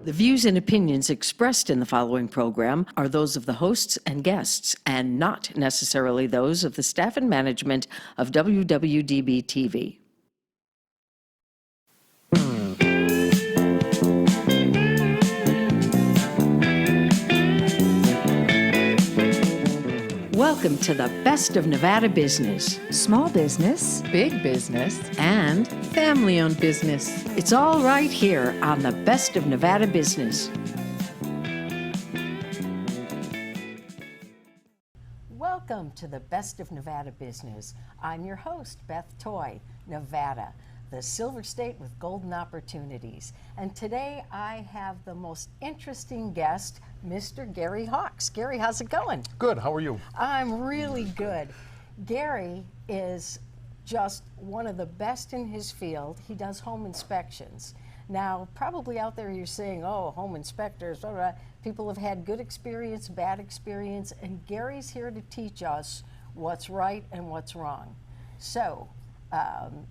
The views and opinions expressed in the following program are those of the hosts and guests, and not necessarily those of the staff and management of WWDB TV. Welcome to the best of Nevada business, Small business. Big business, and family-owned business. it's all right here on the best of Nevada business. Welcome to the best of Nevada business. I'm your host, Beth Toy, Nevada, the silver state with golden opportunities. And today I have the most interesting guest, Mr. Gary Hawks. Gary, how's it going? Good, how are you? I'm really good. Gary is just one of the best in his field. He does home inspections. Now, probably out there you're saying, oh, home inspectors, blah, blah. People have had good experience, bad experience, and Gary's here to teach us what's right and what's wrong. So,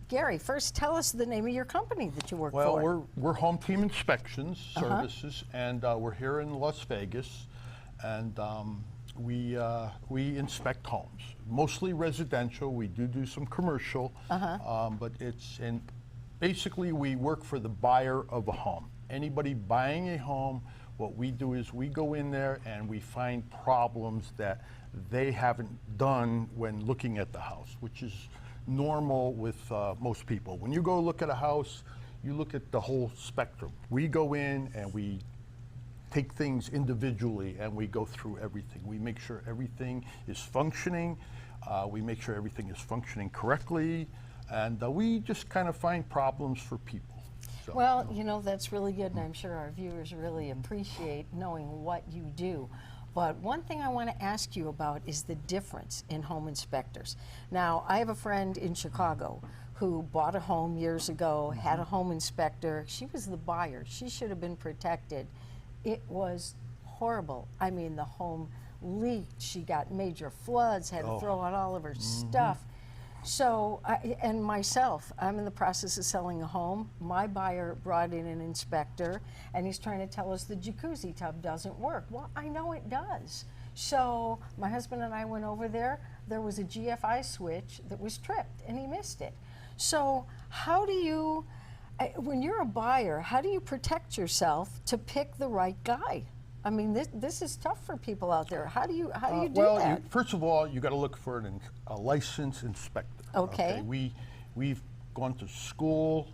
Gary, first tell us the name of your company that you work for. Well, we're HomeTeam Inspections Services, and we're here in Las Vegas, and we inspect homes, mostly residential. We do some commercial, but basically we work for the buyer of a home. Anybody buying a home, what we do is we go in there and we find problems that they haven't done when looking at the house, which is normal with most people. When you go look at a house, you look at the whole spectrum. We go in and we take things individually and we go through everything. We make sure everything is functioning. We make sure everything is functioning correctly, and we just kind of find problems for people. So, Well, you know, that's really good, and I'm sure our viewers really appreciate knowing what you do. But one thing I want to ask you about is the difference in home inspectors. Now, I have a friend in Chicago who bought a home years ago, had a home inspector. She was the buyer. She should have been protected. It was horrible. I mean, the home leaked. She got major floods, had to throw out all of her stuff. So, and myself, I'm in the process of selling a home. My buyer brought in an inspector, and he's trying to tell us the jacuzzi tub doesn't work. Well, I know it does. So my husband and I went over there. There was a GFI switch that was tripped, and he missed it. So how do you, when you're a buyer, how do you protect yourself to pick the right guy? I mean, this is tough for people out there. How do you do that? First of all, you got to look for a licensed inspector. Okay. We've gone to school.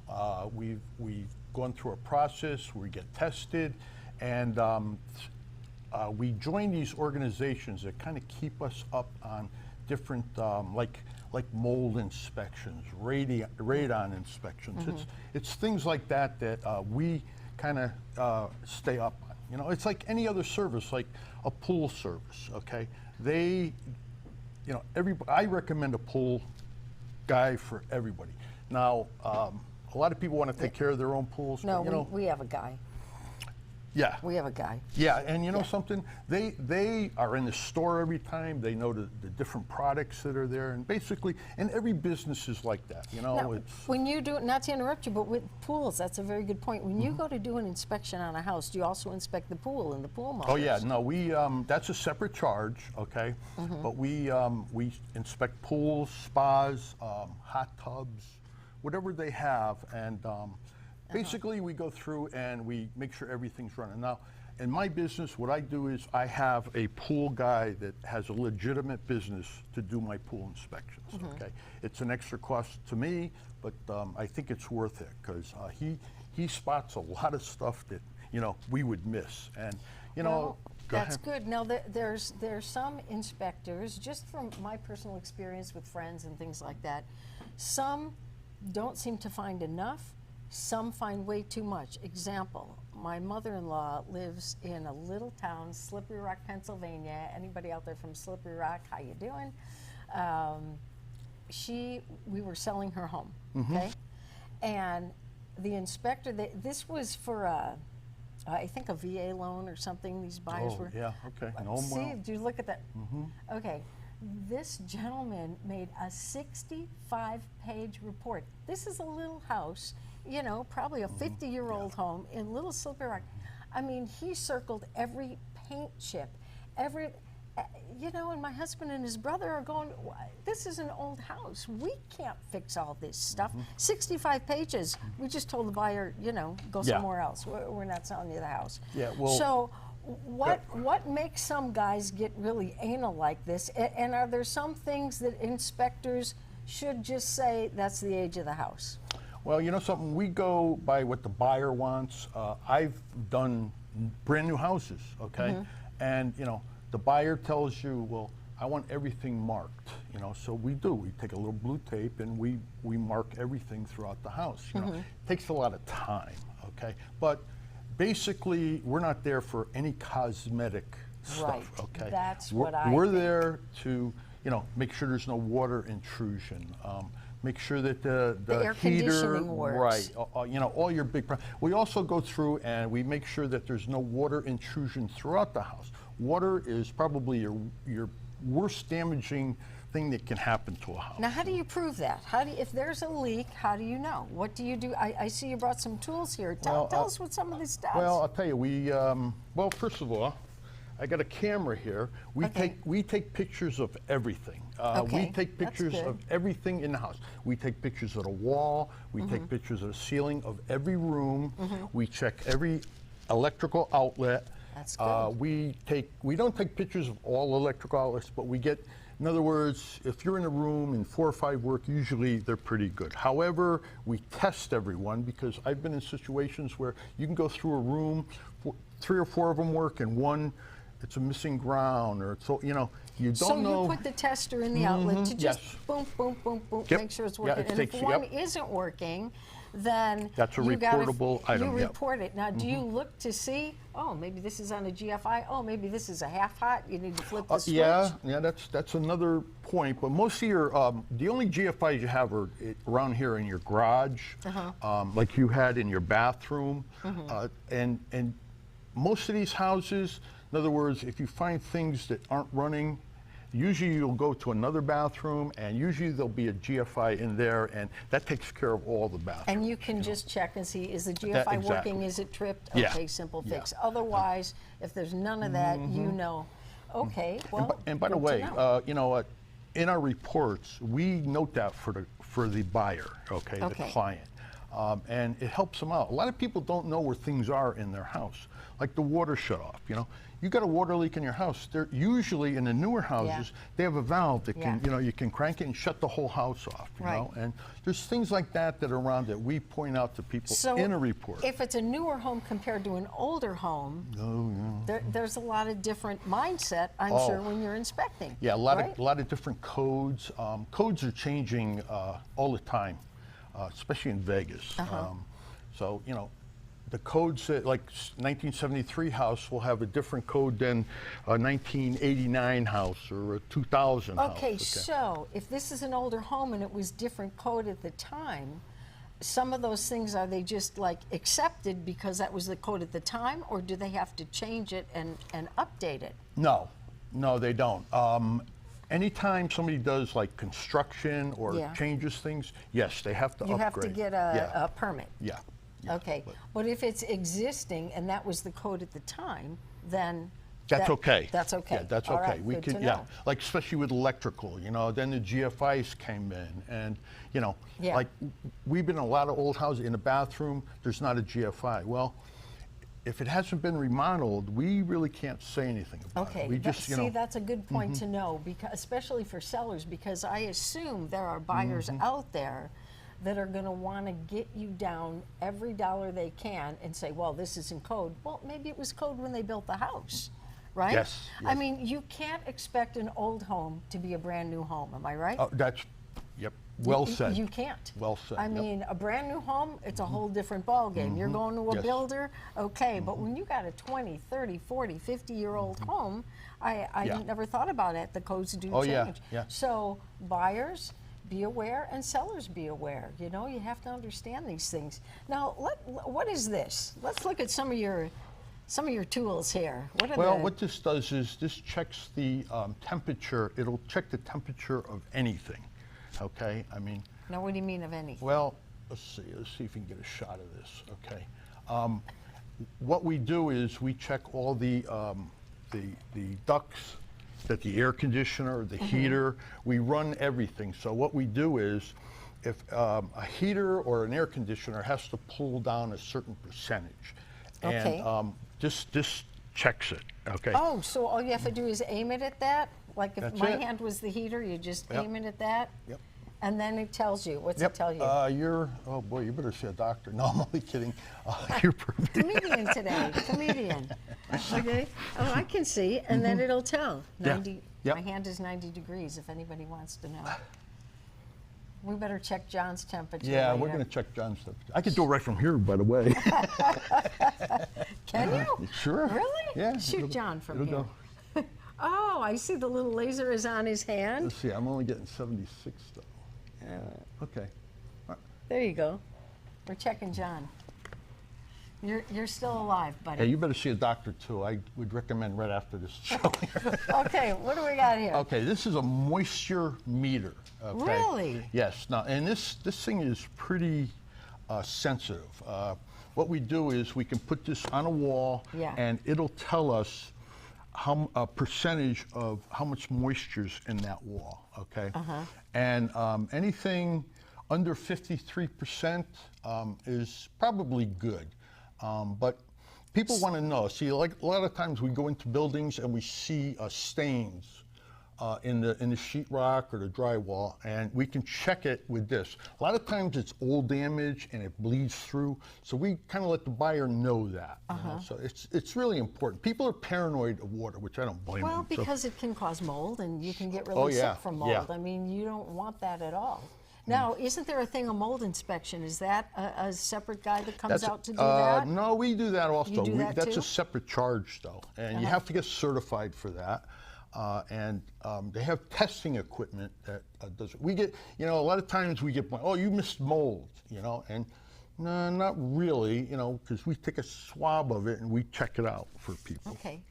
We've gone through a process where we get tested, and we join these organizations that kind of keep us up on different like mold inspections, radon inspections. It's things like that that we kind of stay up on. You know, it's like any other service, like a pool service, okay? I recommend a pool guy for everybody. Now, a lot of people want to take care of their own pools. No, but, we have a guy. Yeah. We have a guy. Yeah, and you know something? They are in the store every time. They know the different products that are there, and basically, and every business is like that. You know, Now, it's when you do, not to interrupt you, but with pools, that's a very good point. When you go to do an inspection on a house, do you also inspect the pool and the pool models? Oh yeah, no, we that's a separate charge, okay? But we inspect pools, spas, hot tubs, whatever they have, and basically we go through and we make sure everything's running. Now, in my business, what I do is I have a pool guy that has a legitimate business to do my pool inspections. Okay, it's an extra cost to me, but I think it's worth it because he spots a lot of stuff that we would miss, and Well, go that's ahead. good. Now, there's some inspectors, just from my personal experience with friends and things like that, some don't seem to find enough. Some find way too much. Example, my mother-in-law lives in a little town, Slippery Rock, Pennsylvania. Anybody out there from Slippery Rock, how you doing? We were selling her home, okay? And the inspector, this was for I think a VA loan or something, these buyers were. Yeah, okay. See, do you look at that? Okay. This gentleman made a 65-page report. This is a little house, probably a 50-year-old home in Little Slippery Rock. I mean, he circled every paint chip, you know, and my husband and his brother are going, this is an old house. We can't fix all this stuff. 65 pages. We just told the buyer, you know, go somewhere else. We're not selling you the house. Yeah, well, so what makes some guys get really anal like this? And are there some things that inspectors should just say, that's the age of the house? Well, you know something, we go by what the buyer wants. I've done brand new houses, okay? And, you know, the buyer tells you, well, I want everything marked, you know, so we do. We take a little blue tape and we mark everything throughout the house, you know. It takes a lot of time, okay? But basically, we're not there for any cosmetic stuff, okay? That's what I We're think. there to, you know, make sure there's no water intrusion, make sure that the air heater, conditioning works. right, you know, all your big problems. We also go through and we make sure that there's no water intrusion throughout the house. Water is probably your worst damaging thing that can happen to a house. Now, how do you prove that? If there's a leak, how do you know? What do you do? I see you brought some tools here. Tell us what some of this does. Well, I'll tell you, well, first of all, I got a camera here. We take pictures of everything. We take pictures of everything in the house. We take pictures of the wall. We take pictures of the ceiling of every room. We check every electrical outlet. That's good. We don't take pictures of all electrical outlets, but we get, in other words, if you're in a room and 4 or 5 work, usually they're pretty good. However, we test everyone because I've been in situations where you can go through a room, 3 or 4 of them work, and one, it's a missing ground, or it's, you know, you don't know. So you put the tester in the outlet to just boom, boom, boom, boom, make sure it's working. And if one isn't working, then that's a reportable item. You report it. Now, do you look to see, oh, maybe this is on a GFI, oh, maybe this is a half hot, you need to flip the switch? Yeah, that's another point. But most of your, the only GFIs you have are around here in your garage, like you had in your bathroom. And most of these houses, in other words, if you find things that aren't running, usually you'll go to another bathroom, and usually there'll be a GFI in there, and that takes care of all the bathrooms. And you can just check and see, is the GFI working? Is it tripped? Yeah. Okay, simple fix. Otherwise, if there's none of that, you know, okay, well, and by the way, you know what? In our reports, we note that for the buyer, okay, the client. And it helps them out. A lot of people don't know where things are in their house, like the water shut off, you know. You got a water leak in your house. They're usually in the newer houses, they have a valve that can, you know, you can crank it and shut the whole house off, you know. And there's things like that are around that we point out to people in a report. If it's a newer home compared to an older home, there's a lot of different mindset, I'm sure, when you're inspecting. Yeah, a lot of different codes. Codes are changing all the time, especially in Vegas. So, you know, the codes, like 1973 house will have a different code than a 1989 house or a 2000 house. Okay, so if this is an older home and it was different code at the time, some of those things, are they just like accepted because that was the code at the time, or do they have to change it and update it? No, they don't. Anytime somebody does like construction or changes things, yes, they have to upgrade. You have to get a permit. Yeah. Okay, but if it's existing and that was the code at the time, then that's okay. That's okay. Yeah, that's All okay. right, We good can, to know. like especially with electrical, you know. Then the GFIs came in, and you know, like we've been in a lot of old houses. In the bathroom, there's not a GFI. Well, if it hasn't been remodeled, we really can't say anything about it. We just, you know. See, that's a good point to know, because especially for sellers, because I assume there are buyers out there that are going to want to get you down every dollar they can and say, well, this isn't code. Well, maybe it was code when they built the house, right? Yes. I mean, you can't expect an old home to be a brand new home, am I right? Oh, that's, well said. You can't. Well said. I mean, a brand new home, it's a whole different ballgame. You're going to a builder, okay, but when you got a 20, 30, 40, 50-year-old home, I never thought about it. The codes do change. So buyers, be aware, and sellers be aware. You know, you have to understand these things. Now, what is this? Let's look at some of your tools here. What this does is this checks the temperature. It'll check the temperature of anything. Okay, I mean. Now, what do you mean of anything? Well, let's see if we can get a shot of this. Okay. what we do is we check all the ducts, that the air conditioner, the heater, we run everything. So what we do is, if a heater or an air conditioner has to pull down a certain percentage, Okay. and this checks it. Okay. Oh, so all you have to do is aim it at that? Like if That's my it. hand was the heater, you just Yep. aim it at that? Yep. And then it tells you. What's Yep. it tell you? Oh boy, you better see a doctor. No, I'm only kidding. You're perfect. Comedian today, comedian. Okay. Oh, I can see, and then it'll tell. Yeah. 90. Yep. My hand is 90 degrees. If anybody wants to know. We better check John's temperature. Yeah, we're later. going to check John's temperature. I could do it right from here, by the way. Can you? Sure. Really? Yeah. Shoot John from it'll here. go. Oh, I see the little laser is on his hand. Let's see, I'm only getting 76 though. Okay. There you go. We're checking John. You're still alive, Hey, buddy. you better see a doctor too. I would recommend right after this show. Okay, what do we got here? Okay, this is a moisture meter. Okay? Really? Yes. Now, and this thing is pretty sensitive. What we do is we can put this on a wall, Yeah. and it'll tell us a percentage of how much moisture's in that wall. Okay. And anything under 53% is probably good. But people want to know. See, like a lot of times we go into buildings and we see stains in the sheetrock or the drywall, and we can check it with this. A lot of times it's old damage and it bleeds through, so we kind of let the buyer know that. You know? So it's really important. People are paranoid of water, which I don't blame Well, them. So- because it can cause mold, and you can get Oh, really yeah, sick from mold. yeah. I mean, you don't want that at all. Now, isn't there a thing, a mold inspection? Is that a separate guy that comes out to do that? No, we do that also. do that That's too? a separate charge, though, and you have to get certified for that. And they have testing equipment that does it. We get, a lot of times we get, oh, you missed mold, and no, not really, because we take a swab of it and we check it out for people. Okay.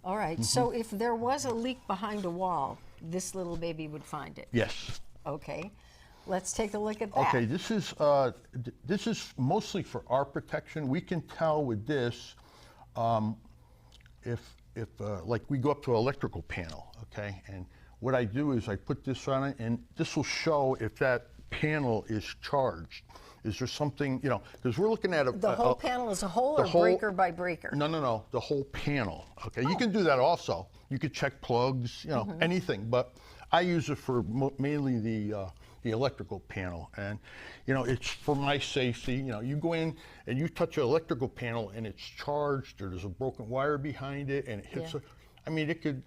All right. So if there was a leak behind a wall, this little baby would find it. Yes. Okay. Let's take a look at that. Okay, this is mostly for our protection. We can tell with this if like we go up to an electrical panel, okay, and what I do is I put this on it, and this will show if that panel is charged. Is there something, because we're looking at The whole panel as a whole, or whole- breaker by breaker? No, the whole panel. Okay, you can do that also. You could check plugs, anything, but I use it for mainly the electrical panel, and it's for my safety. You go in and you touch an electrical panel and it's charged, or there's a broken wire behind it, and it hits. Yeah. It could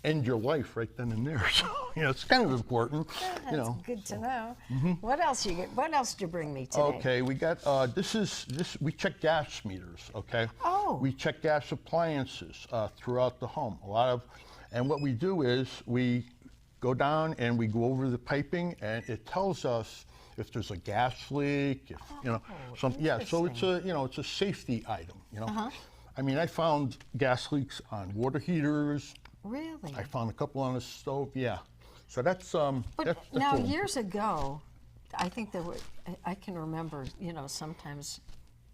end your life right then and there. So it's kind of important. That's good to know. What else you get? What else did you bring me today? Okay, we got this. We check gas meters. Okay. Oh. We check gas appliances throughout the home. And what we do is we go down and we go over the piping, and it tells us if there's a gas leak, if something. Yeah. So it's a safety item. I found gas leaks on water heaters. Really? I found a couple on the stove. Yeah. So that's But that's now, all. years ago, I think there were, I can remember, sometimes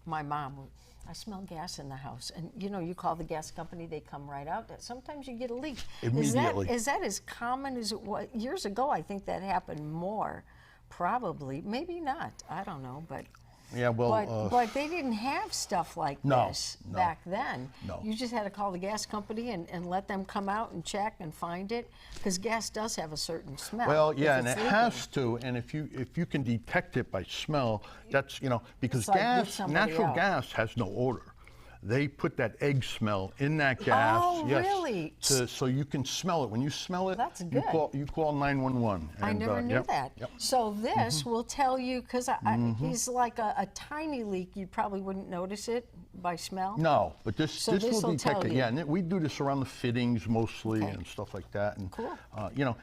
my mom would, I smell gas in the house. And, you call the gas company, they come right out. Sometimes you get a leak. Immediately. Is that as common as it was? Years ago, I think that happened more, probably. Maybe not. I don't know, but... Yeah, well, But they didn't have stuff like No, this no, back then. no. You just had to call the gas company and let them come out and check and find it, because gas does have a certain smell. well, yeah, if and it it's leaking. has to. And if you can detect it by smell, that's because It's like get gas, somebody natural out. gas has no odor. They put that egg smell in that gas. Oh, yes, really? so you can smell it. When you smell it, That's you good. you call 911. I and, never knew yep, that. Yep. So this will tell you, because he's like a tiny leak, you probably wouldn't notice it by smell. No, but this So this this'll will detect tell it. you. Yeah, and we do this around the fittings mostly Okay. and stuff like that. And Cool.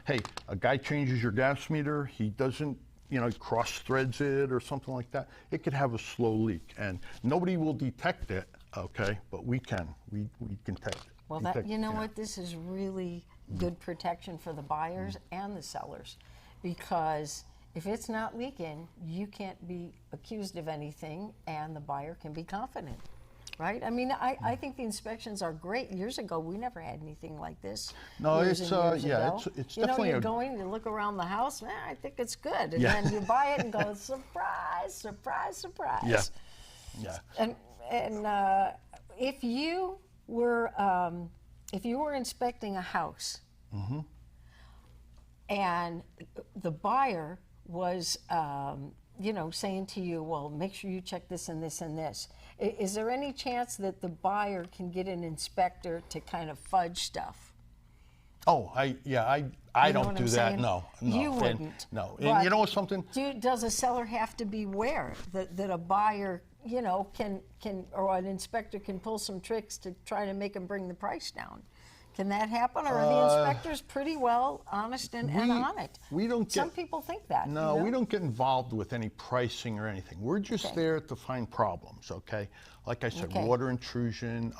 hey, a guy changes your gas meter, he doesn't cross threads it or something like that. It could have a slow leak, and nobody will detect it. Okay, but we can. We can detect it. Well, detect you it, know yeah. what? This is really good protection for the buyers and the sellers, because if it's not leaking, you can't be accused of anything, and the buyer can be confident. right? I mean, I think the inspections are great. Years ago, we never had anything like this. No, years it's, and years yeah, ago. it's you know, definitely you're a- going, you look around the house, man, I think it's good. And Yeah. then you buy it and go, surprise, surprise, surprise. Yeah. Yeah. And if you were inspecting a house, Mm-hmm. and the buyer was, you know, saying to you, well, make sure you check this and this and this. Is there any chance that the buyer can get an inspector to kind of fudge stuff? Oh, I You know don't what do I'm that. saying? No. You And- wouldn't. no. But And you know something? Does a seller have to beware that a buyer, you know, can or an inspector can pull some tricks to try to make them bring the price down? Can that happen, or are the inspectors pretty well honest and on it? we don't Some get- people think that. No, you know? we don't get involved with any pricing or anything. We're just Okay. there to find problems, okay? Like I said, Okay. water intrusion,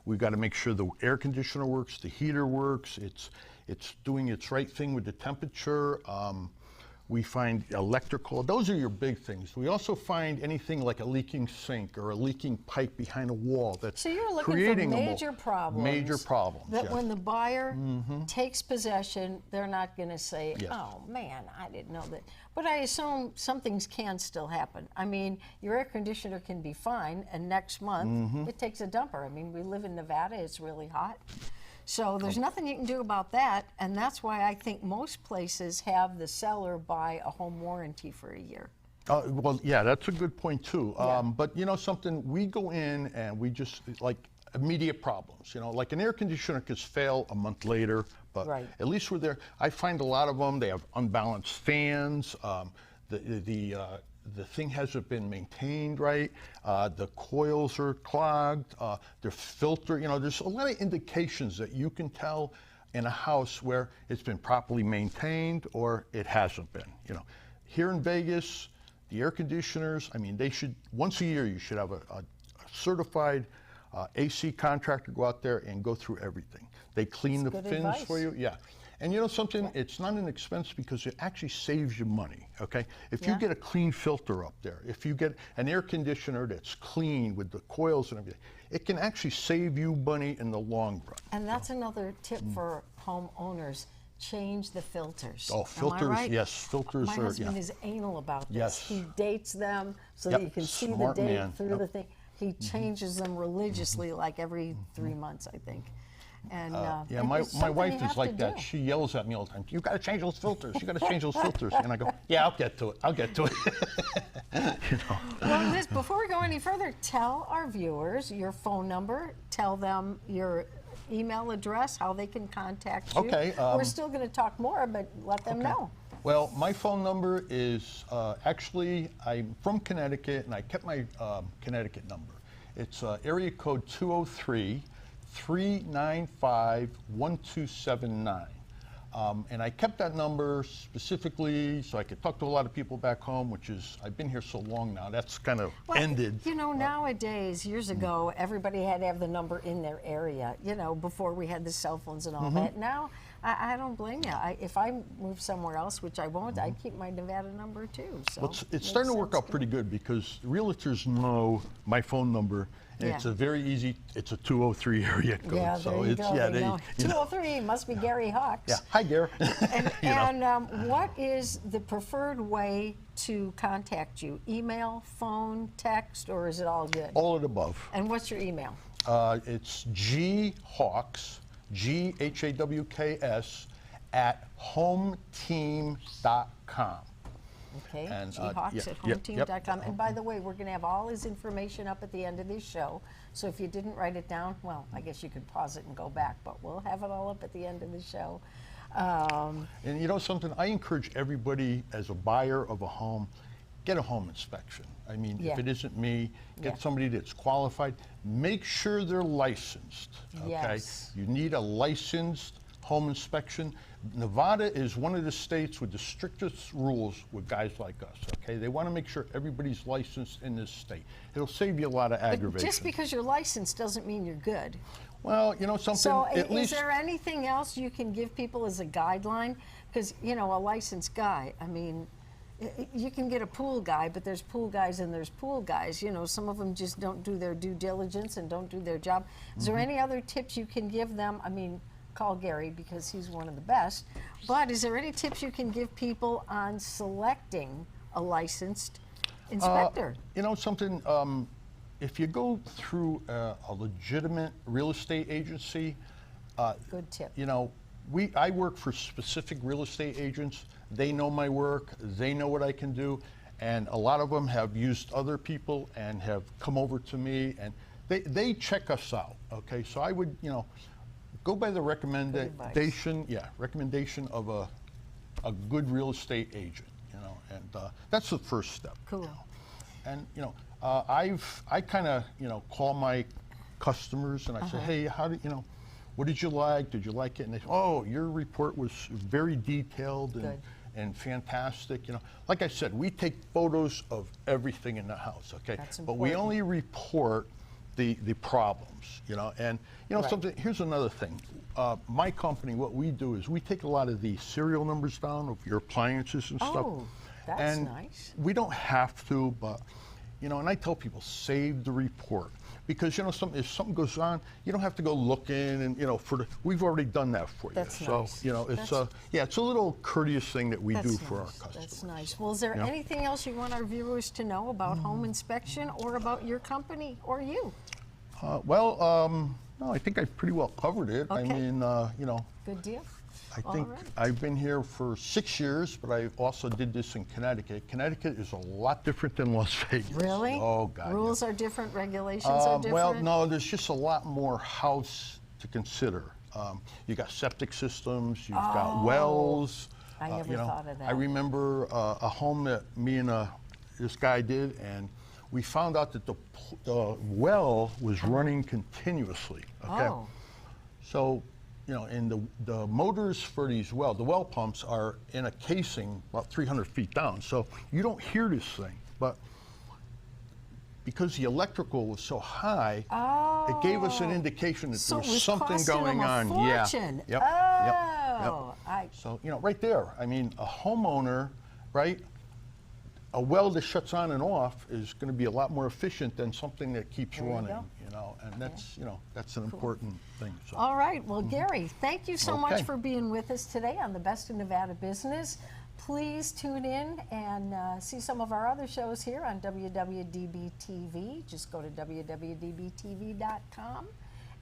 we've got to make sure the air conditioner works, the heater works, it's doing its right thing with the temperature. We find electrical, those are your big things. We also find anything like a leaking sink or a leaking pipe behind a wall that's So you're looking creating for a major problems. Major problems, That yes. when the buyer takes possession, they're not going to say, Yes. "Oh man, I didn't know that." But I assume some things can still happen. I mean, your air conditioner can be fine, and next month it takes a dumper. I mean, we live in Nevada; it's really hot. So there's nothing you can do about that, and that's why I think most places have the seller buy a home warranty for a year. Well, yeah, that's a good point too. Yeah. But you know something, we go in and we just like immediate problems. You know, like an air conditioner could fail a month later, but Right. at least we're there. I find a lot of them. They have unbalanced fans. The thing hasn't been maintained right. The coils are clogged. The filter. You know, there's a lot of indications that you can tell in a house where it's been properly maintained or it hasn't been. You know, here in Vegas, the air conditioners, I mean, they should, once a year, you should have a certified AC contractor go out there and go through everything. They clean the good fins advice. for you. Yeah. And you know something? It's not an expense because it actually saves you money, okay? If you Yeah. get a clean filter up there, if you get an air conditioner that's clean with the coils and everything, it can actually save you money in the long run. And that's another tip for homeowners. Change the filters. Oh, Am I filters, right? yes, filters My are, husband yeah. is anal about this. Yes. He dates them so Yep, that you can see the smart date man. through Yep. the thing. He changes them religiously, like every 3 months, I think. And Yeah, and my it's something wife you is have like to that. do. She yells at me all the time, you gotta change those filters, you gotta change those filters. And I go, yeah, I'll get to it, I'll get to it. You know. Well, Liz, before we go any further, tell our viewers your phone number, tell them your email address, how they can contact you. Okay, We're still going to talk more, but let them know. Well, my phone number is, actually, I'm from Connecticut, and I kept my Connecticut number. It's area code 203-395-1279. And I kept that number specifically so I could talk to a lot of people back home, which is, I've been here so long now, that's kind of Well, ended. You know, nowadays, years ago, everybody had to have the number in their area, you know, before we had the cell phones and all that. Now, I don't blame you. If I move somewhere else, which I won't, I keep my Nevada number too. So Well, it's makes starting to work sense out pretty good because realtors know my phone number, and it's Yeah. a very easy, it's a 203 area code. Yeah, so there you it's, go. yeah, they know. you know. 203 must be Gary Hawks. Yeah, hi Gary. And, You know. and what is the preferred way to contact you? Email, phone, text, or is it all good? All of the above. And what's your email? It'sghawks, GHAWKS, at HomeTeam.com. Okay, And,ghawks yeah, at yep, hometeam.com. And by the way, we're going to have all his information up at the end of this show. So if you didn't write it down, well, I guess you could pause it and go back, but we'll have it all up at the end of the show. And you know something, I encourage everybody as a buyer of a home, get a home inspection. I mean, Yeah. if it isn't me, get Yeah. somebody that's qualified. Make sure they're licensed, okay? Yes. You need a licensed home inspection. Nevada is one of the states with the strictest rules with guys like us, okay? They want to make sure everybody's licensed in this state. It'll save you a lot of But aggravation. just because you're licensed doesn't mean you're good. Well, you know something, So at is least... there anything else you can give people as a guideline? Because, you know, a licensed guy, I mean, you can get a pool guy, but there's pool guys and there's pool guys. You know, some of them just don't do their due diligence and don't do their job. Is there any other tips you can give them? I mean, call Gary because he's one of the best. But is there any tips you can give people on selecting a licensed inspector? You know something, if you go through a legitimate real estate agency, Good tip. you know, I work for specific real estate agents. They know my work, they know what I can do, and a lot of them have used other people and have come over to me, and they check us out, okay? So I would, you know, go by the recommendation of a good real estate agent, you know, and that's the first step. Cool. You know? And, you know, I kind of, you know, call my customers and I say, hey, how did, you know, what did you like? Did you like it? And they say, oh, your report was very detailed and fantastic. You know, like I said, we take photos of everything in the house, okay? That's but we important. only report the problems, you know. And, you know, Right. something, here's another thing. My company, what we do is we take a lot of the serial numbers down of your appliances and stuff. Oh, that's and nice. we don't have to, but, you know, and I tell people, save the report. Because, you know, if something goes on, you don't have to go looking and, you know, we've already done that for you. That's so, nice. you know, it's it's a little courteous thing that we do That's for our nice. customers. That's nice. Well, is there Yeah. anything else you want our viewers to know about home inspection or about your company or you? No, I think I pretty well covered it. I Okay. mean, you know, Good deal. I All think right. I've been here for 6 years, but I also did this in Connecticut. Connecticut is a lot different than Las Vegas. Really? Oh, God. yeah. Rules are different, regulations are different? Well, no, there's just a lot more house to consider. You got septic systems, you've got wells. I never you know, thought of that. I remember a home that me and this guy did, and we found out that the well was running continuously. Okay. Oh. So, you know, and the motors for the well pumps are in a casing about 300 feet down. So you don't hear this thing, but because the electrical was so high, it gave us an indication that So there it was was something costing going them a on. fortune. Yeah. Yep. Oh, Yep. So, you know, right there, I mean, a homeowner, right? A well that shuts on and off is going to be a lot more efficient than something that keeps There you running, go. you know, and that's, you know, that's an important thing. So. All right. Well, Gary, thank you so much Okay. for being with us today on the Best in Nevada Business. Please tune in and see some of our other shows here on WWDB.TV. Just go to WWDBTV.com.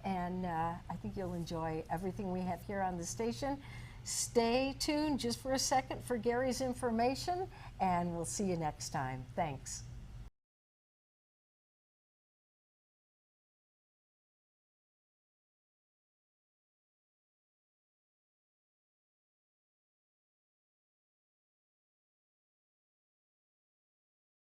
And I think you'll enjoy everything we have here on the station. Stay tuned just for a second for Gary's information, and we'll see you next time. Thanks.